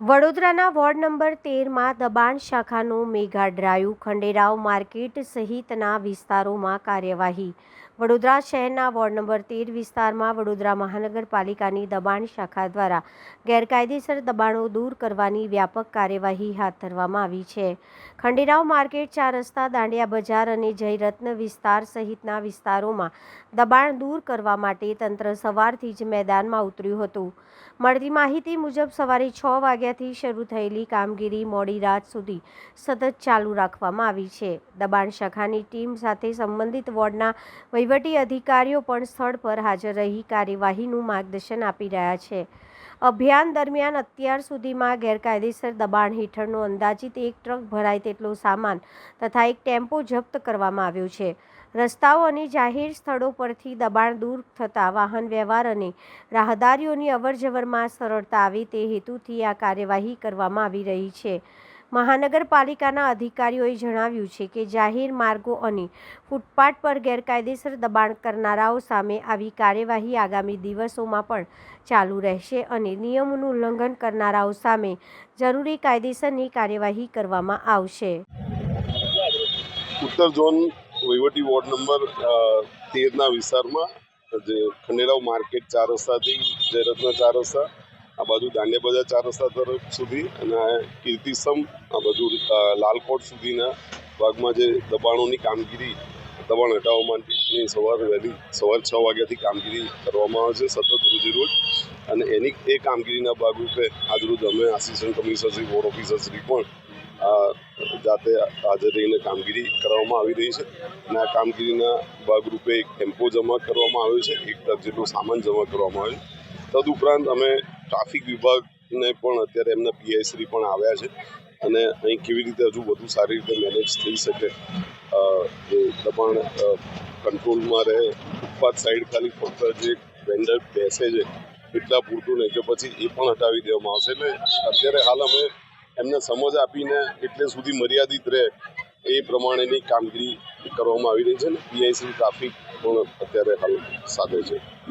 વડોદરાના ward number 13માં દબાણ શાખાનું mega drive, Khanderao market સહિતના વિસ્તારોમાં કાર્યવાહી. વડોદરા શહેરના વોર્ડ નંબર 13 વિસ્તારમાં વડોદરા મહાનગરપાલિકાની દબાણ શાખા દ્વારા ગેરકાયદેસર દબાણો દૂર કરવાની વ્યાપક કાર્યવાહી હાથ ધરવામાં આવી છે. ખંડેરાવ માર્કેટ, 4 રસ્તા, દાંડિયા બજાર અને જયરત્ન વિસ્તાર સહિતના વિસ્તારોમાં દબાણ દૂર કરવા માટે તંત્ર સવારથી જ મેદાનમાં ઉતર્યું હતું. મળતી માહિતી મુજબ સવારે 6 વાગ્યાથી શરૂ થયેલી કામગીરી મોડી રાત સુધી સતત ચાલુ રાખવામાં આવી છે. દબાણ શાખાની ટીમ સાથે સંબંધિત વોર્ડના વહીવટી અધિકારીઓ પણ સ્થળ પર હાજર રહી કાર્યવાહીનું માર્ગદર્શન આપી રહ્યા છે. અભિયાન દરમિયાન અત્યાર સુધીમાં ગેરકાયદેસર દબાણ હેઠળનો અંદાજિત 1 ટ્રક ભરાય તેટલો સામાન તથા એક ટેમ્પો જપ્ત કરવામાં આવ્યો છે. રસ્તાઓ અને જાહેર સ્થળો પરથી દબાણ દૂર થતાં વાહન વ્યવહાર અને રાહદારીઓની અવરજવરમાં સરળતા આવે તે હેતુથી આ કાર્યવાહી કરવામાં આવી રહી છે. મહાનગરપાલિકાના અધિકારીઓએ જણાવ્યું છે કે જાહેર માર્ગો અને ફૂટપાથ પર ગેરકાયદેસર દબાણ કરનારાઓ સામે આવી કાર્યવાહી આગામી દિવસોમાં પણ ચાલુ રહેશે અને નિયમોનું ઉલ્લંઘન કરનારાઓ સામે જરૂરી કાયદેસરની કાર્યવાહી કરવામાં આવશે. ઉત્તર ઝોન વહીવટી વોર્ડ નંબર 13ના વિસ્તારમાં જે ખંડેરાવ માર્કેટ 4 રસ્તાથી જયરત્ન 4 રસ્તા, આ બાજુ દાંડિયા બજાર 4 રસ્તા તરફ સુધી અને કીર્તિસ્તંભ આ બાજુ લાલકોટ સુધીના ભાગમાં જે દબાણોની કામગીરી, દબાણ હટાવવા માટેની સવારે 6 વાગ્યાથી કામગીરી કરવામાં આવે છે સતત રોજેરોજ. અને એ કામગીરીના ભાગરૂપે આજરોજ અમે assistant commissioner Shri, ward officer Shri પણ જાતે હાજર રહીને કામગીરી કરવામાં આવી રહી છે. અને આ કામગીરીના ભાગરૂપે એક ટેમ્પો જમા કરવામાં આવ્યો છે, 1 ટ્રક જેટલો સામાન જમા કરવામાં આવ્યો છે. તદુપરાંત અમે ટ્રાફિક વિભાગને પણ અત્યારે એમના પીઆઈ શ્રી પણ આવ્યા છે અને અહીં કેવી રીતે હજુ વધુ સારી રીતે મેનેજ થઈ શકે, જે દબાણ કંટ્રોલમાં રહે, ફૂટપાથ સાઈડ ખાલી ફક્ત જે વેન્ડર બેસે છે એટલા પૂરતું નહીં કે પછી એ પણ હટાવી દેવામાં આવશે. એટલે અત્યારે હાલ અમે એમને સમજ આપીને એટલે સુધી મર્યાદિત રહે એ પ્રમાણેની કામગીરી કરવામાં આવી રહી છે. ને પીઆઈ શ્રી ટ્રાફિક પણ અત્યારે હાલ સાથે છે.